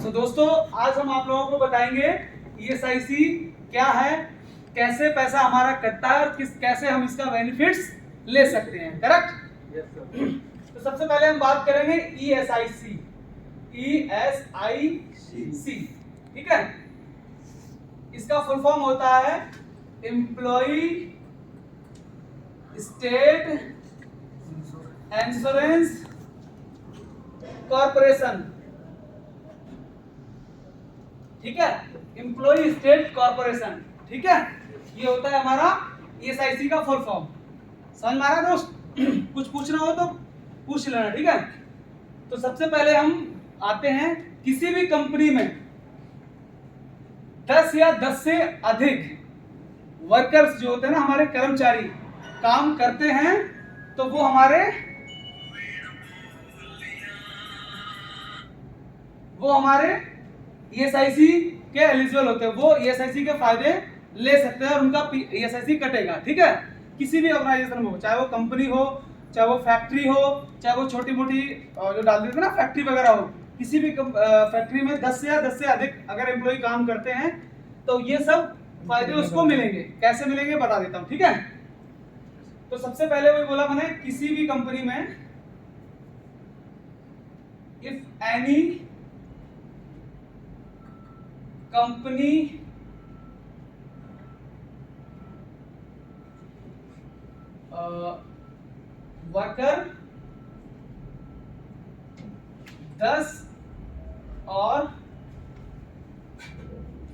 तो दोस्तों आज हम आप लोगों को बताएंगे ईएसआईसी क्या है, कैसे पैसा हमारा कटता है और कैसे हम इसका बेनिफिट्स ले सकते हैं। करेक्ट? Yes sir. तो सबसे पहले हम बात करेंगे ईएसआईसी। ईएसआईसी, ठीक है। इसका फुल फॉर्म होता है एम्प्लॉय स्टेट इंश्योरेंस कॉर्पोरेशन, ठीक है। एम्प्लॉय स्टेट कॉर्पोरेशन, ठीक है। ये होता है हमारा ईएसआईसी का फुल फॉर्म। समझ में आ रहा है दोस्त? कुछ पूछना हो तो पूछ लेना, ठीक है। तो सबसे पहले हम आते हैं, किसी भी कंपनी में 10 या 10 से अधिक वर्कर्स जो होते हैं ना, हमारे कर्मचारी काम करते हैं, तो वो हमारे ईएसआईसी के एलिजिबल होते हैं, वो ईएसआईसी के फायदे ले सकते हैं और उनका ईएसआईसी कटेगा, ठीक है। किसी भी ऑर्गेनाइजेशन में हो, चाहे वो कंपनी हो, चाहे वो फैक्ट्री हो, चाहे वो छोटी मोटी जो डाल देते हैं ना फैक्ट्री वगैरह हो, किसी भी फैक्ट्री में 10 या 10 से अधिक अगर एम्प्लॉय काम करते हैं तो ये सब फायदे उसको मिलेंगे। कैसे मिलेंगे बता देता हूं, ठीक है। तो सबसे पहले वही बोला मैंने, किसी भी कंपनी में इफ एनी कंपनी वर्कर 10 और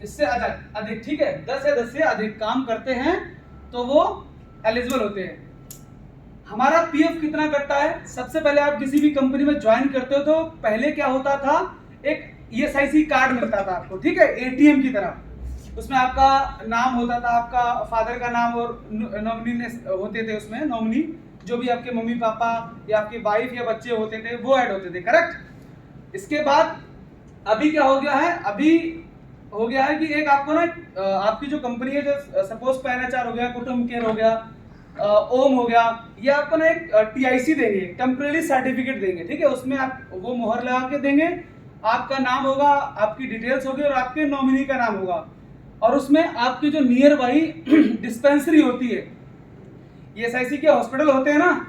इससे अधिक, ठीक है, 10 या 10 से अधिक काम करते हैं तो वो एलिजिबल होते हैं। हमारा पीएफ कितना कटता है? सबसे पहले आप किसी भी कंपनी में ज्वाइन करते हो तो पहले क्या होता था, एक ईएसआईसी कार्ड मिलता था आपको, ठीक है, एटीएम की तरह। उसमें आपका नाम होता था, आपका फादर का नाम और नॉमिनी होते थे, उसमें नॉमिनी जो भी आपके मम्मी पापा या आपकी वाइफ या बच्चे होते थे वो ऐड होते थे। करेक्ट? इसके बाद अभी क्या हो गया है, अभी हो गया है कि एक आपको ना आपकी जो कंपनी है, जो सपोज पैनाचार हो गया, कुटुंब केयर हो गया, ओम हो गया, ये आपको ना एक टीआईसी देंगे, टेम्परेरी सर्टिफिकेट देंगे, ठीक है। उसमें आप वो मोहर लगा के देंगे, आपका नाम होगा, आपकी डिटेल्स होगी और आपके नॉमिनी का नाम होगा, और उसमें आपकी जो नियर बाई डिस्पेंसरी होती है, ईएसआईसी के हॉस्पिटल होते हैं ना,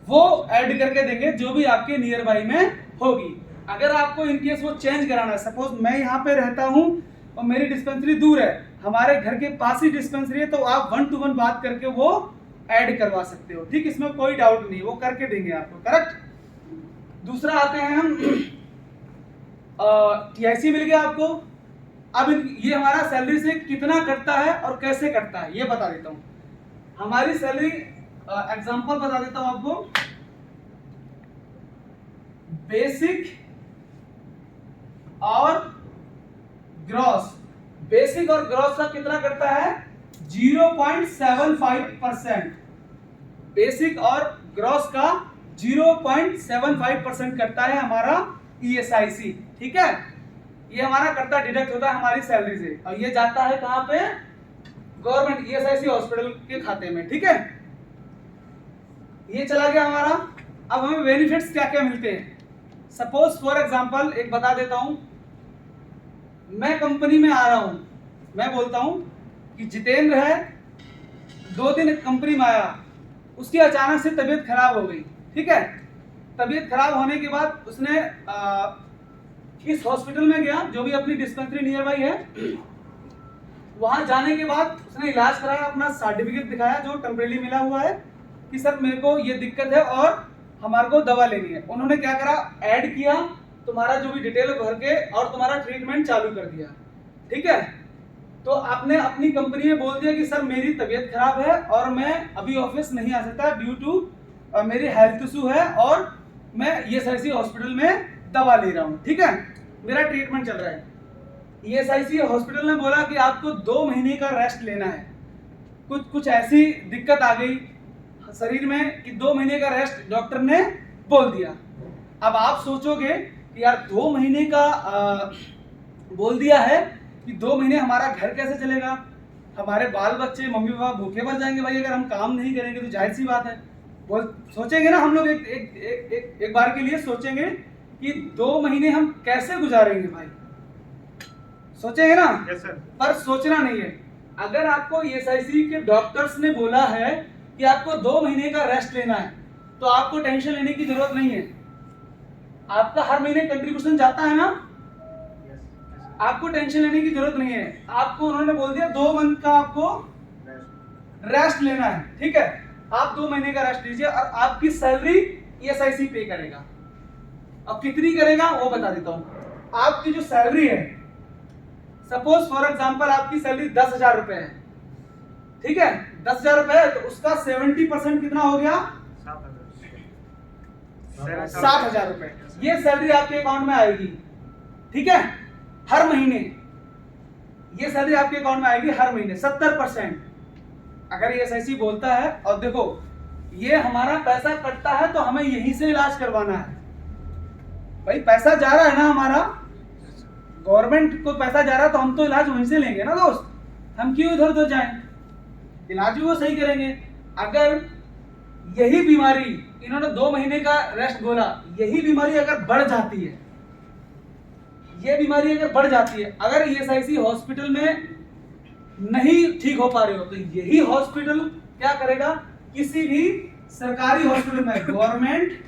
वो ऐड करके देंगे जो भी आपके नियर बाई में होगी। अगर आपको इनकेस वो चेंज कराना है, सपोज मैं यहाँ पे रहता हूँ और मेरी डिस्पेंसरी दूर है, हमारे घर के पास ही डिस्पेंसरी है, तो आप 1 to 1 बात करके वो ऐड करवा सकते हो, ठीक, इसमें कोई डाउट नहीं, वो करके देंगे आपको। करेक्ट? दूसरा आते हैं हम, टीआईसी मिल गया आपको। अब ये हमारा सैलरी से कितना कटता है और कैसे कटता है ये बता देता हूँ। हमारी सैलरी, एग्जांपल बता देता हूँ आपको, बेसिक और ग्रॉस, बेसिक और ग्रॉस का कितना कटता है? 0.75%। बेसिक और ग्रॉस का 0.75% कटता है हमारा ईएसआईसी, ठीक है। ये हमारा करता डिडक्ट होता है हमारी सैलरी से, और ये जाता है कहां पे? गवर्नमेंट ईएसआईसी हॉस्पिटल के खाते में, ठीक है। ये चला गया हमारा। अब हमें बेनिफिट्स क्या क्या मिलते हैं, सपोज फॉर एग्जांपल एक बता देता हूं। मैं कंपनी में आ रहा हूं, मैं बोलता हूं कि जितेंद्र है, 2 दिन कंपनी में आया, उसकी अचानक से तबीयत खराब हो गई, ठीक है। तबीयत खराब होने के बाद उसने इस हॉस्पिटल में गया, जो भी अपनी डिस्पेंसरी नियर बाई है, वहां जाने के बाद उसने इलाज कराया, अपना सर्टिफिकेट दिखाया जो टेम्परेरी मिला हुआ है कि सर मेरे को ये दिक्कत है और हमारे को दवा लेनी है। उन्होंने क्या करा, ऐड किया, तुम्हारा जो भी डिटेल भर के और तुम्हारा ट्रीटमेंट चालू कर दिया, ठीक है। तो आपने अपनी कंपनी में बोल दिया कि सर मेरी तबीयत खराब है और मैं अभी ऑफिस नहीं आ सकता ड्यू टू मेरी हेल्थ इशू है और मैं ईएसआईसी हॉस्पिटल में दवा ले रहा हूँ, ठीक है, मेरा ट्रीटमेंट चल रहा है। ईएसआईसी हॉस्पिटल ने बोला कि आपको 2 महीने का रेस्ट लेना है, कुछ ऐसी दिक्कत आ गई शरीर में कि 2 महीने का रेस्ट डॉक्टर ने बोल दिया। अब आप सोचोगे कि यार 2 महीने का बोल दिया है कि 2 महीने हमारा घर कैसे चलेगा, हमारे बाल बच्चे मम्मी पापा भूखे मर जाएंगे भाई अगर हम काम नहीं करेंगे, तो जाहिर सी बात है। बोल सोचेंगे ना हम लोग, एक बार के लिए सोचेंगे कि 2 महीने हम कैसे गुजारेंगे भाई, सोचेंगे ना? Yes sir. पर सोचना नहीं है। अगर आपको ईएसआईसी के डॉक्टर्स ने बोला है कि आपको 2 महीने का रेस्ट लेना है, तो आपको टेंशन लेने की जरूरत नहीं है। आपका हर महीने कंट्रीब्यूशन जाता है ना, आपको टेंशन लेने की जरूरत नहीं है। आपको उन्होंने बोल दिया 2 मंथ का आपको रेस्ट लेना है, ठीक है? आप 2 महीने का रेस्ट लीजिए और आपकी सैलरी ईएसआईसी पे करेगा। अब कितनी करेगा वो बता देता हूं। आपकी जो सैलरी है, सपोज फॉर एग्जांपल आपकी सैलरी 10,000 रुपए है, ठीक है? 10,000 रुपए है, तो उसका 70% कितना हो गया? 60,000 रुपए। ये सैलरी आपके अकाउंट में आएगी, ठीक है? हर महीने ये सैलरी आपके अकाउंट में आएगी हर महीने 70%। अगर ईएसआईसी बोलता है, और देखो ये हमारा पैसा कटता है तो हमें यहीं से इलाज करवाना है। भाई पैसा जा रहा है ना हमारा, गवर्नमेंट को पैसा जा रहा है तो हम तो इलाज वहीं से लेंगे ना दोस्त। हम क्यों इधर उधर जाएं? इलाज भी वो सही करेंगे। अगर यही बीमारी, इन्होंने 2 महीने का रेस्ट बोला, यही बीमारी अगर बढ़ जाती है, ये बीमारी अगर बढ़ जाती है, अगर ईएसआईसी हॉस्पिटल में नहीं ठीक हो पा रहे हो, तो यही हॉस्पिटल क्या करेगा? किसी भी सरकारी हॉस्पिटल में, गवर्नमेंट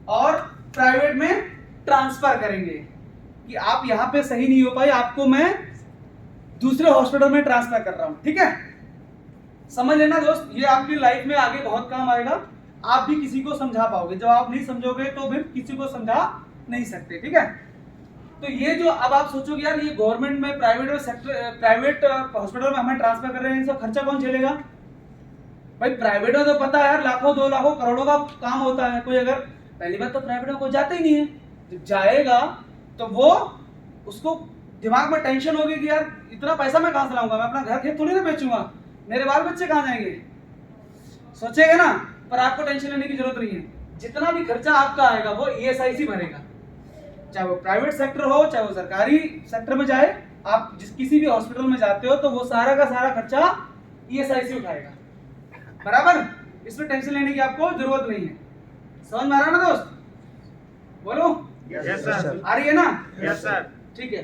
और प्राइवेट में ट्रांसफर करेंगे कि आप यहां पे सही नहीं हो पाए, आपको मैं दूसरे हॉस्पिटल में ट्रांसफर कर रहा हूं, ठीक है? समझ लेना दोस्त, ये आपकी लाइफ में आगे बहुत काम आएगा। आप भी किसी को समझा पाओगे। जब आप नहीं समझोगे तो फिर किसी को समझा नहीं सकते, ठीक है? तो ये जो अब आप सोचोगे यार ये गवर्नमेंट में, प्राइवेट हॉस्पिटल में हमें ट्रांसफर कर रहे हैं, सब खर्चा कौन झेलेगा? भाई प्राइवेट में तो पता है यार लाखों 2 लाखों करोड़ों का काम होता है। कोई अगर पहली बात तो प्राइवेट में कोई जाता ही नहीं है, जब जाएगा तो वो उसको दिमाग में टेंशन होगी कि यार इतना पैसा मैं कहां से लाऊंगा, मैं अपना घर खेत थोड़ी ना बेचूंगा, मेरे बाल बच्चे कहां जाएंगे, सोचेगा ना? पर आपको टेंशन लेने की जरूरत नहीं है। जितना भी खर्चा आपका आएगा वो ईएसआईसी भरेगा, चाहे वो प्राइवेट सेक्टर हो चाहे वो सरकारी सेक्टर में जाए। आप किसी भी हॉस्पिटल में जाते हो तो वो सारा का सारा खर्चा ईएसआईसी उठाएगा, बराबर? इसमें टेंशन लेने की आपको जरूरत नहीं है। समझ में आ रहा ना दोस्त? बोलो यस सर। आ रही है ना? Yes sir. ठीक है,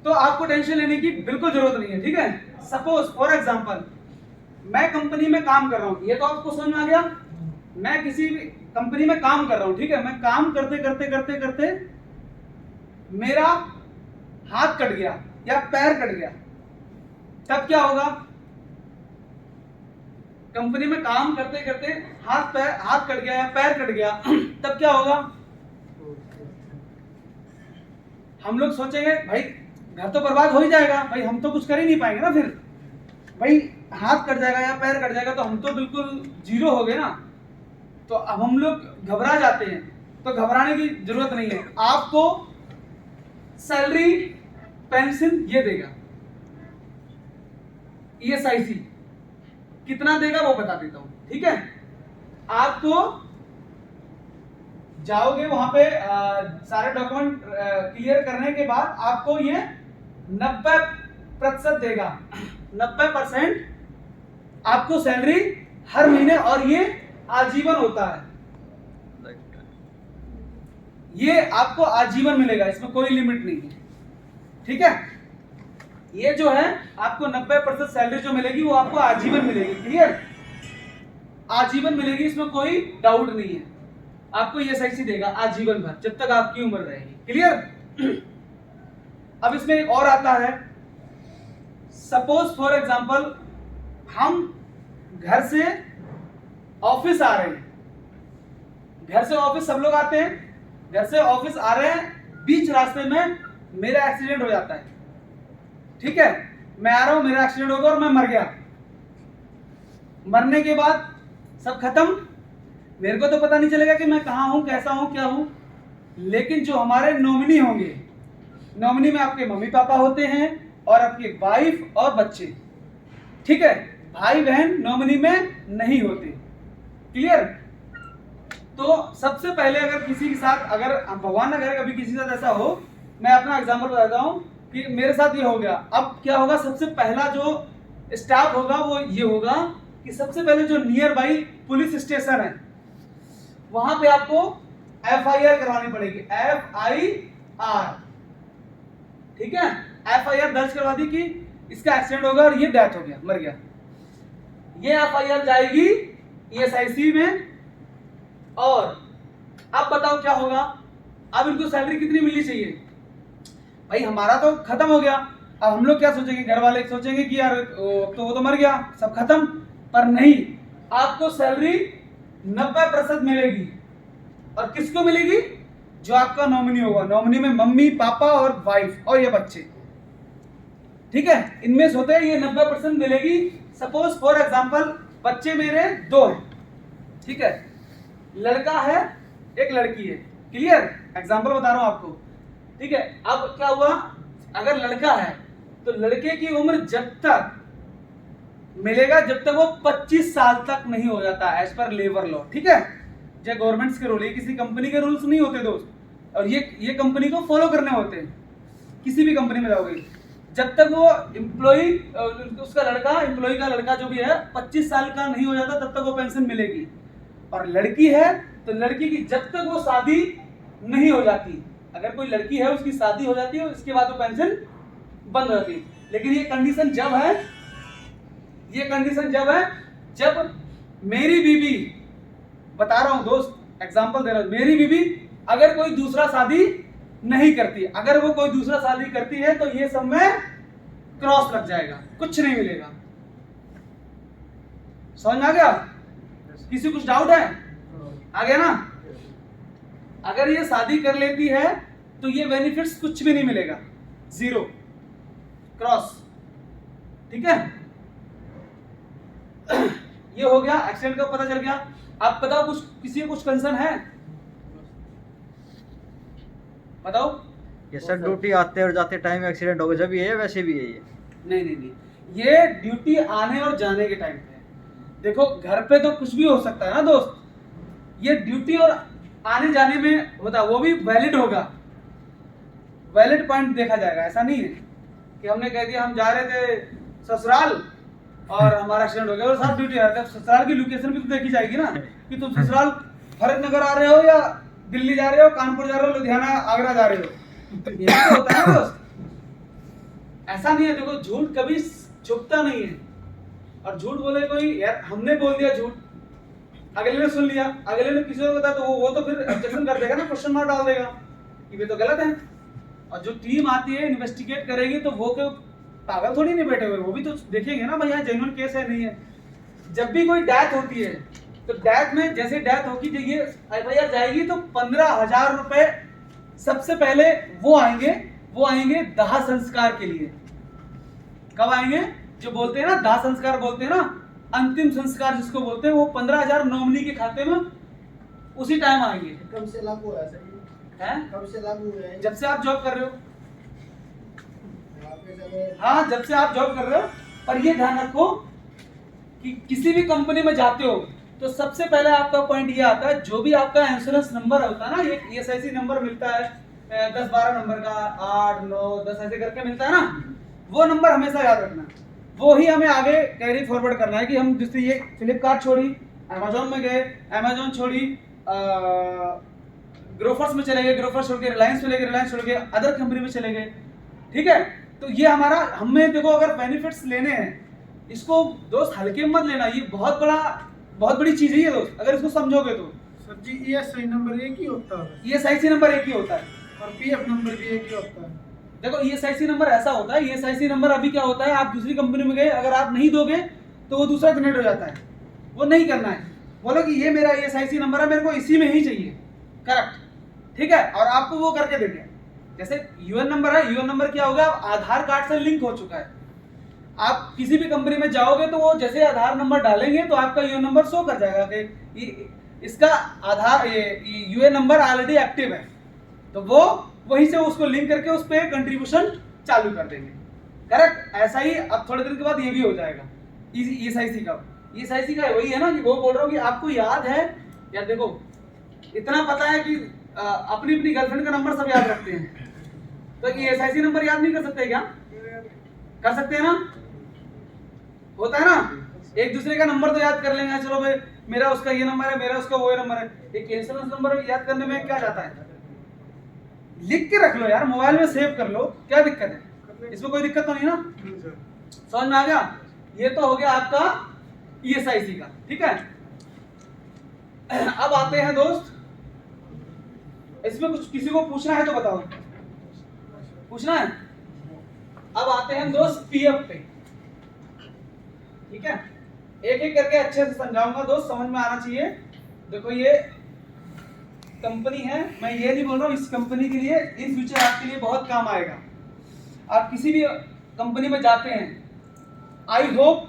तो आपको टेंशन लेने की बिल्कुल जरूरत नहीं है, ठीक है? सपोज फॉर एग्जांपल मैं कंपनी में काम कर रहा हूं, ये तो आपको समझ में आ गया। मैं किसी भी कंपनी में काम कर रहा हूं, ठीक है? मैं काम करते करते करते करते मेरा हाथ कट गया या पैर कट गया, तब क्या होगा? कंपनी में काम करते करते हाथ कट गया या पैर कट गया, तब क्या होगा? हम लोग सोचेंगे भाई घर तो बर्बाद हो ही जाएगा, भाई हम तो कुछ कर ही नहीं पाएंगे ना। फिर भाई हाथ कट जाएगा या पैर कट जाएगा तो हम तो बिल्कुल जीरो हो गए ना। तो अब हम लोग घबरा जाते हैं, तो घबराने की जरूरत नहीं है। आपको सैलरी पेंशन ये देगा ईएसआईसी, कितना देगा वो बता देता हूं, ठीक है? आपको जाओगे वहां पे सारे डॉक्यूमेंट क्लियर करने के बाद आपको ये 90% देगा। 90% आपको सैलरी हर महीने, और ये आजीवन होता है। ये आपको आजीवन मिलेगा, इसमें कोई लिमिट नहीं है, ठीक है? ये जो है आपको 90% सैलरी जो मिलेगी वो आपको आजीवन मिलेगी, क्लियर? आजीवन मिलेगी, इसमें कोई डाउट नहीं है। आपको ईएसआईसी देगा आजीवन भर, जब तक आपकी उम्र रहेगी, क्लियर? अब इसमें एक और आता है, सपोज फॉर एग्जांपल हम घर से ऑफिस आ रहे हैं, घर से ऑफिस सब लोग आते हैं, घर से ऑफिस आ रहे हैं, बीच रास्ते में मेरा एक्सीडेंट हो जाता है, ठीक है? मैं आ रहा हूं, मेरा एक्सीडेंट हो गया और मैं मर गया। मरने के बाद सब खत्म, मेरे को तो पता नहीं चलेगा कि मैं कहां हूं, कैसा हूं, क्या हूं। लेकिन जो हमारे नॉमिनी होंगे, नॉमिनी में आपके मम्मी पापा होते हैं और आपकी वाइफ और बच्चे, ठीक है? भाई बहन नॉमिनी में नहीं होते, क्लियर? तो सबसे पहले अगर किसी के साथ, अगर भगवान ना करे कभी किसी के साथ ऐसा हो, मैं अपना एग्जांपल बताता हूं कि मेरे साथ ये हो गया। अब क्या होगा? सबसे पहला जो स्टेप होगा वो ये होगा कि सबसे पहले जो नियर बाई पुलिस स्टेशन है वहां पे आपको FIR करवानी पड़ेगी, FIR, ठीक है, FIR दर्ज करवा दी कि इसका एक्सीडेंट हो गया और ये डेथ हो गया, मर गया। ये FIR जाएगी ESIC में। और अब बताओ क्या होगा, अब इनको सैलरी कितनी मिलनी चाहिए? भाई हमारा तो खत्म हो गया, अब हम लोग क्या सोचेंगे, घर वाले सोचेंगे कि यार तो वो तो मर गया, सब खत्म। पर नहीं, आपको सैलरी 90% मिलेगी। और किसको मिलेगी? जो आपका नॉमिनी होगा। नॉमिनी में मम्मी, पापा और वाइफ और ये बच्चे, ठीक है, इनमें से होते हैं, ये 90% मिलेगी। सपोज फॉर एग्जांपल बच्चे मेरे 2 हैं, ठीक है, लड़का है, एक लड़की है। क्लियर? एग्जांपल बता रहा हूं आपको, ठीक है। अब क्या हुआ, अगर लड़का है तो लड़के की उम्र जब तक मिलेगा जब तक वो 25 साल तक नहीं हो जाता, एज पर लेबर लॉ, ठीक है। जो गवर्नमेंट्स के रूल है, किसी कंपनी के रूल्स नहीं होते दोस्त, और ये कंपनी को फॉलो करने होते हैं। किसी भी कंपनी में जाओगे, जब तक वो एम्प्लॉय, उसका लड़का, एम्प्लॉय का लड़का जो भी है 25 साल का नहीं हो जाता, तब तक वो पेंशन मिलेगी। और लड़की है तो लड़की की जब तक वो शादी नहीं हो जाती, अगर कोई लड़की है उसकी शादी हो जाती है, उसके बाद वो पेंशन बंद हो जाती है। लेकिन ये कंडीशन जब है, ये कंडीशन जब है जब मेरी बीवी, बता रहा हूं दोस्त, एग्जांपल दे रहा हूं, मेरी बीवी अगर कोई दूसरा शादी नहीं करती, अगर वो कोई दूसरा शादी करती है तो ये सब में क्रॉस लग जाएगा, कुछ नहीं मिलेगा। समझ में आ गया? किसी कुछ डाउट है? आ गया ना? अगर ये शादी कर लेती है तो ये बेनिफिट्स कुछ भी नहीं मिलेगा, जीरो, क्रॉस, ठीक है। ये हो गया, एक्सीडेंट का पता चल गया। आप बताओ, कुछ किसी को कुछ कंसर्न है? बताओ। ये सर ड्यूटी आते और जाते टाइम एक्सीडेंट हो गया, जब ये है वैसे भी है ये? नहीं नहीं नहीं, ये ड्यूटी आने और जाने के टाइम पे है। देखो घर पे तो कुछ भी हो सकता है ना दोस्त, ये ड्यूटी और आने जाने में होता, वो भी वैलिड होगा, वैलिड पॉइंट देखा जाएगा। ऐसा नहीं है कि हमने कह दिया हम जा रहे थे ससुराल और हमारा एक्सीडेंट हो गया और साथ ड्यूटी आ रहे थे। ससुराल की लोकेशन भी तो देखी जाएगी ना, कि तुम ससुराल फरीदनगर आ रहे हो या दिल्ली जा रहे हो, कानपुर जा रहे हो, लुधियाना, आगरा जा रहे हो, ये तो होता है ना दोस्त। ऐसा नहीं है, देखो झूठ कभी छुपता नहीं है। और झूठ बोले कोई, यार हमने बोल दिया झूठ, अगले ने सुन लिया, अगले ने किसी को बताया तो वो तो फिर ऑब्जेक्शन कर देगा ना, क्वेश्चन मार्क डाल देगा कि ये तो गलत है। और जो टीम आती है इन्वेस्टिगेट करेगी तो वो क्यों पागल थोड़ी नहीं बैठे हुए, वो भी तो देखेंगे ना भाई यहाँ जेन्युइन केस है नहीं है। जब भी कोई डेथ होती है तो डेथ में जैसे डेथ होगी, जो ये FIR जाएगी तो 15,000 रुपए सबसे पहले वो आएंगे दाह संस्कार के लिए। कब आएंगे? जो बोलते हैं ना दाह संस्कार बोलते हैं ना, अंतिम संस्कार जिसको बोलते हैं, वो 15,000 नॉमिनी के खाते में उसी टाइम आएंगे। कब से लागू हुआ है सर? कब से लागू हुआ है? जब से आप जॉब कर रहे हो। आपके समय हाँ, जब से आप जॉब कर रहे हो। पर ये ध्यान रखो कि किसी भी कंपनी में जाते हो तो सबसे पहले आपका पॉइंट ये आता है, जो भी आपका इंश्योरेंस नंबर होता है ना, एक ESIC नंबर मिलता है 10-12 नंबर का, 8, 9, 10 ऐसे करके मिलता है ना, वो नंबर हमेशा याद रखना। वो ही हमें आगे कैरी फॉरवर्ड करना है कि हम जिससे ये फ्लिपकार्ट छोड़ी, अमेजोन में गए, अमेजोन छोड़ी, ग्रोफर्स में चले गए, ग्रोफर्स छोड़ के रिलायंस चले गए, रिलायंस छोड़ के अदर कंपनी में चले गए, ठीक है। तो ये हमारा, हमें देखो अगर बेनिफिट्स लेने हैं, इसको दोस्त हल्के मत लेना, ये बहुत बड़ी चीज है ये दोस्त, अगर इसको समझोगे तो। सर जी ESI नंबर एक ही होता है ESIC नंबर एक ही होता है और PF नंबर भी एक ही होता है। देखो ESIC नंबर ऐसा होता है, ESIC नंबर अभी क्या होता है, आप दूसरी कंपनी में गए, अगर आप नहीं दोगे तो वो दूसरा जनरेट हो जाता है, वो नहीं करना है। बोलो कि ये मेरा ESIC नंबर है, मेरे को इसी में ही चाहिए, करेक्ट, ठीक है, और आपको वो करके देंगे। जैसे UN नंबर है, UN नंबर क्या होगा, आधार कार्ड से लिंक हो चुका है। आप किसी भी कंपनी में जाओगे तो वो जैसे आधार नंबर डालेंगे तो आपका UN नंबर शो कर जाएगा कि इसका आधार UN नंबर ऑलरेडी एक्टिव है, तो वो वहीं से उसको लिंक करके उस पर कंट्रीब्यूशन चालू कर देंगे, करेक्ट। ऐसा ही अब थोड़े दिन के बाद ये भी हो जाएगा ESIC का। ESIC का वही है ना कि वो बोल रहा हूँ कि आपको याद है यार, देखो इतना पता है कि अपनी अपनी गर्लफ्रेंड का नंबर सब याद रखते हैं, तो ESIC नंबर याद नहीं कर सकते क्या? कर सकते हैं ना, होता है ना, एक दूसरे का नंबर तो याद कर लेंगे, चलो भाई मेरा उसका ये नंबर है, मेरा उसका वो नंबर है। एक इंश्योरेंस नंबर याद करने में क्या जाता है, लिख के रख लो यार, मोबाइल में सेव कर लो, क्या दिक्कत है, इसमें कोई दिक्कत तो नहीं ना, समझ में आ गया। ये तो हो गया आपका ईएसआईसी का, ठीक है। अब आते हैं दोस्त, इसमें कुछ किसी को पूछना है तो बताओ, पूछना है। अब आते हैं दोस्त पीएफ पे, ठीक है। एक एक करके अच्छे से समझाऊंगा दोस्त, समझ में आना चाहिए। देखो ये कंपनी है, मैं ये नहीं बोल रहा हूँ इस कंपनी के लिए इन फ्यूचर आपके लिए बहुत काम आएगा। आप किसी भी कंपनी में जाते हैं, आई होप,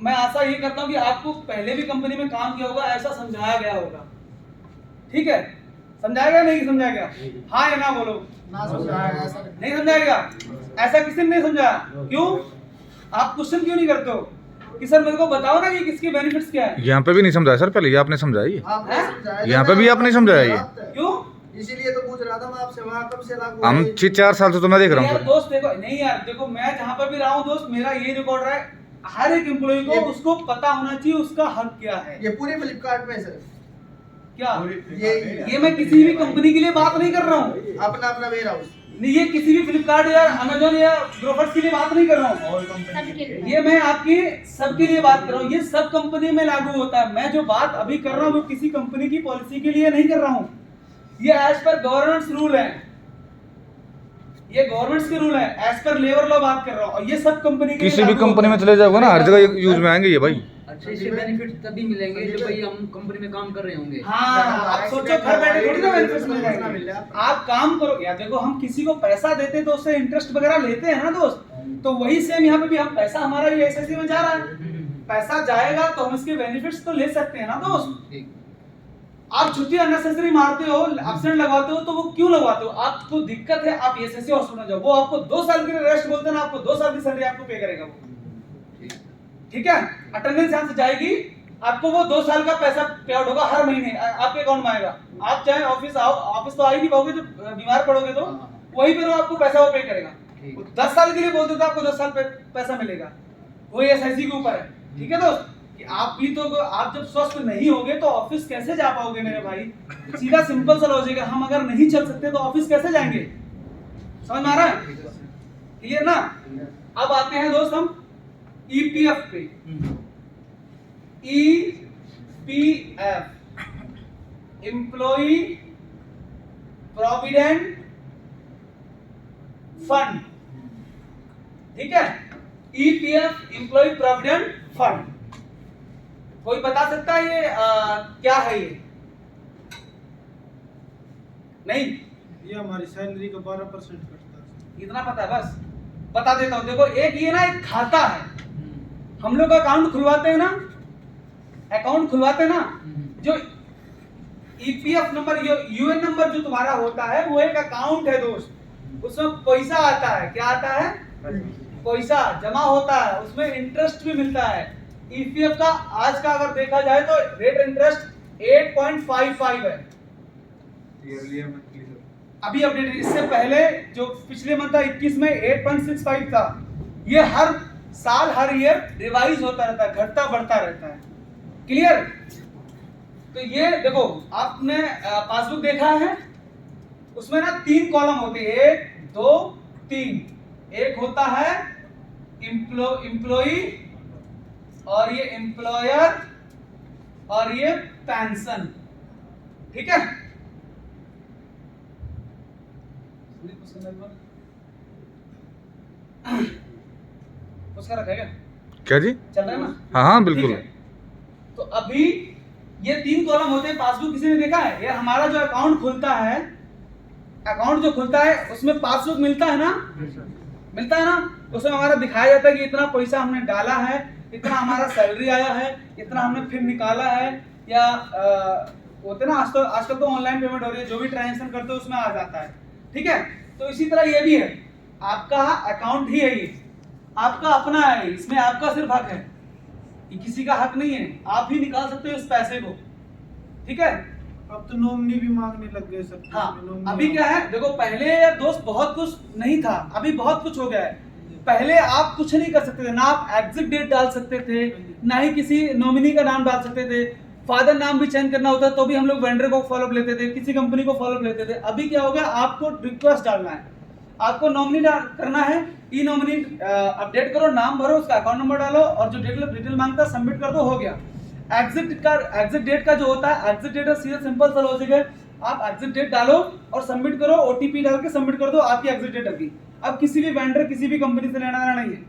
मैं आशा ये करता हूँ कि आपको पहले भी कंपनी में काम किया होगा, ऐसा समझाया गया होगा, ठीक है। समझाया गया नहीं समझाया गया, हाँ या ना बोलो, ना समझाया ऐसा नहीं समझाया गया, ऐसा किसी ने नहीं समझाया। क्यों? आप क्वेश्चन क्यों नहीं करते हो कि सर मेरे को बताओ ना कि किसके बेनिफिट्स क्या है। यहाँ पे भी नहीं समझाया सर, पहले ये आपने समझाया ये, आपने समझाया यहाँ पे भी आपने समझाया ये। क्यों? इसीलिए तो पूछ रहा था मैं आपसे, वहाँ कब से लागू हम है? 6-4 साल से तो मैं देख रहा यार हूँ दोस्त देखो, नहीं यार देखो, मैं जहाँ पर भी रहा हूँ दोस्त, मेरा ये रिकॉर्ड रहा है, हर एक एम्प्लॉय को उसको पता होना चाहिए उसका हक क्या है। ये पूरे फ्लिपकार्ट में सर, क्या ये मैं किसी भी कंपनी के लिए बात नहीं कर रहा हूँ, अपना अपना वेयर हाउस, नहीं ये किसी भी फ्लिपकार्ट या अमेजोन या ग्रोफर्स के लिए बात नहीं कर रहा हूँ, ये मैं आपकी सबके लिए बात कर रहा हूँ। ये सब कंपनी में लागू होता है। मैं जो बात अभी कर रहा हूँ वो किसी कंपनी की पॉलिसी के लिए नहीं कर रहा हूँ, ये एज पर गवर्नमेंट रूल है, ये गवर्नमेंट के रूल है, एज पर लेबर लॉ बात कर रहा हूँ। और ये सब कंपनी के किसी भी कंपनी में चले जाओगे ना, हर जगह यूज में आएंगे ये भाई। अच्छे से बेनिफिट तभी मिलेंगे जब भाई हम कंपनी में काम कर रहे होंगे। हाँ, आप सोचो घर बैठे थोड़ी ना बेनिफिट्स मिल जाएंगे, आप काम करो यार। देखो हम किसी को पैसा देते हैं तो उससे इंटरेस्ट वगैरह लेते हैं ना दोस्त, तो वही सेम यहाँ पे भी हम पैसा हमारा ये एसएससी में जा रहा है, पैसा जाएगा तो हम इसके बेनिफिट्स तो ले सकते हैं ना दोस्त। आप छुट्टी अननेसेसरी मारते हो, एब्सेंट लगवाते हो, तो वो क्यों लगवाते हो? आपको दिक्कत है, आप एसएससी हॉस्पिटल जाओ, वो आपको 2 साल के लिए रेस्ट बोलते हैं ना, आपको 2 साल की सैलरी आपको पे करेगा वो, ठीक है। अटेंडेंस यहाँ से जाएगी, आपको वो 2 साल का पैसा पे आउट होगा हर महीने आपके अकाउंट में आएगा। आप चाहे ऑफिस आओ, ऑफिस तो आ ही नहीं पाओगे, जब बीमार पड़ोगे तो वही पर आपको पैसा वो पे करेगा। 10 साल के लिए बोलते तो आपको 10 साल पैसा मिलेगा, वो एसआईसी के ऊपर है, ठीक है दोस्त। कि आप भी तो, आप जब स्वस्थ नहीं होगे तो ऑफिस कैसे जा पाओगे मेरे भाई? सीधा सिंपल सा लॉजिक है, हम अगर नहीं चल सकते तो ऑफिस कैसे जाएंगे? समझ में आ रहा है? क्लियर ना? अब आते हैं दोस्त हम ईपीएफ पे। ईपीएफ, एम्प्लॉई प्रोविडेंट फंड, ठीक है। ईपीएफ, एम्प्लॉई प्रोविडेंट फंड, कोई बता सकता है ये क्या है? ये नहीं, ये हमारी सैलरी का 12% कटता है। इतना पता है, बस बता देता हूं। देखो एक ये ना एक खाता है, हम लोग अकाउंट खुलवाते हैं ना, अकाउंट खुलवाते हैं ना, जो ईपीएफ नंबर, यूएन नंबर जो तुम्हारा होता है वो एक अकाउंट है दोस्त, उसमें पैसा आता है। क्या आता है? पैसा जमा होता है, उसमें इंटरेस्ट भी मिलता है। ईपीएफ का आज का अगर देखा जाए तो रेट इंटरेस्ट 8.55 है अभी अपडेट। इससे पहले जो पिछले मंथ था 21 में 8.65 था। ये हर साल हर ईयर रिवाइज होता रहता है, घटता बढ़ता रहता है। क्लियर? तो ये देखो, आपने पासबुक देखा है, उसमें ना 3 कॉलम होते हैं, 1 2 3। एक होता है एम्प्लॉई, और ये एम्प्लॉयर, और ये पेंशन, ठीक है। उसका रखा है क्या जी? चल रहा है ना? हाँ हाँ बिल्कुल। ठीक है। तो अभी ये 3 कॉलम होते हैं, पासबुक किसी ने देखा है? ये हमारा जो अकाउंट खुलता है, अकाउंट जो खुलता है उसमें पासबुक मिलता है ना, मिलता है ना, उसमें हमारा दिखाया जाता है कि इतना पैसा हमने डाला है, इतना हमारा सैलरी आया है, इतना हमने फिर निकाला है, या होते ना आजकल तो ऑनलाइन पेमेंट हो रही है, जो भी ट्रांजेक्शन करते हो उसमें आ जाता है, ठीक है। तो इसी तरह ये भी है, आपका अकाउंट ही है, ये आपका अपना है, इसमें आपका सिर्फ हक है, ये किसी का हक नहीं है, आप ही निकाल सकते हो इस पैसे को, ठीक है। अब तो नॉमिनी भी मांगने लग गए सब। हाँ, अभी क्या है देखो, पहले दोस्त बहुत कुछ नहीं था, अभी बहुत कुछ हो गया है। पहले आप कुछ नहीं कर सकते थे, ना आप एग्जिट डेट डाल सकते थे, ना ही किसी नॉमिनी का नाम डाल सकते थे, फादर नाम भी चेंज करना होता है तो भी हम लोग वेंडर को फॉलोअप लेते थे, किसी कंपनी को फॉलोअप लेते थे। अभी क्या हो गया, आपको रिक्वेस्ट डालना है, आपको नॉमिनी करना है, ई नॉमिनी अपडेट करो, नाम भरो, उसका अकाउंट नंबर डालो और जो डिटेल मांगता है सबमिट कर दो, हो गया। एग्जिट डेट का जो होता है, एग्जिट डेट सीधा सिंपल सा लॉजिक है, आप एग्जिट डेट डालो और सबमिट करो, ओटीपी डाल के सबमिट कर दो, आपकी एग्जिट डेट अभी। अब किसी भी वेंडर किसी भी कंपनी से लेना देना नहीं है।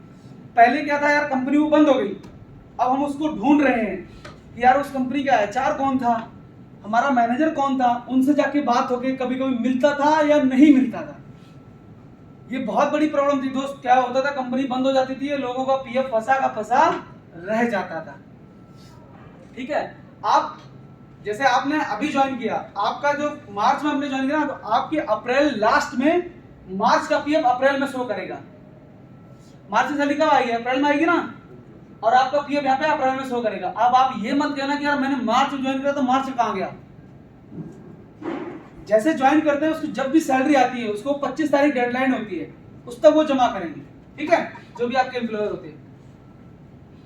पहले क्या था यार, कंपनी वो बंद हो गई, अब हम उसको ढूंढ रहे हैं कि यार उस कंपनी का एचआर कौन था, हमारा मैनेजर कौन था, उनसे जाके बात होके कभी कभी मिलता था या नहीं मिलता था। ये बहुत बड़ी प्रॉब्लम थी दोस्त। क्या होता था, कंपनी बंद हो जाती थी, लोगों का पीएफ फंसा का फंसा रह जाता था। ठीक है, आप जैसे आपने अभी ज्वाइन किया, आपका जो मार्च में आपने ज्वाइन किया ना, तो आपके अप्रैल लास्ट में मार्च का पीएफ अप्रैल में शो करेगा। मार्च में सैलरी कब आएगी, अप्रैल में आएगी ना, और आपका पीएफ यहाँ पे अप्रैल में शो करेगा। अब आप ये मत कहना कि यार मैंने मार्च में ज्वाइन किया तो मार्च में कहाँ गया। जैसे ज्वाइन करते हैं उसको जब भी सैलरी आती है उसको 25 तारीख डेडलाइन होती है, उस तक वो जमा करेंगे। ठीक है, जो भी आपके एम्प्लॉयर होते हैं।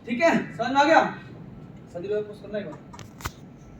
ठीक है, समझ में आ गया? सभी लोग कुछ करना है।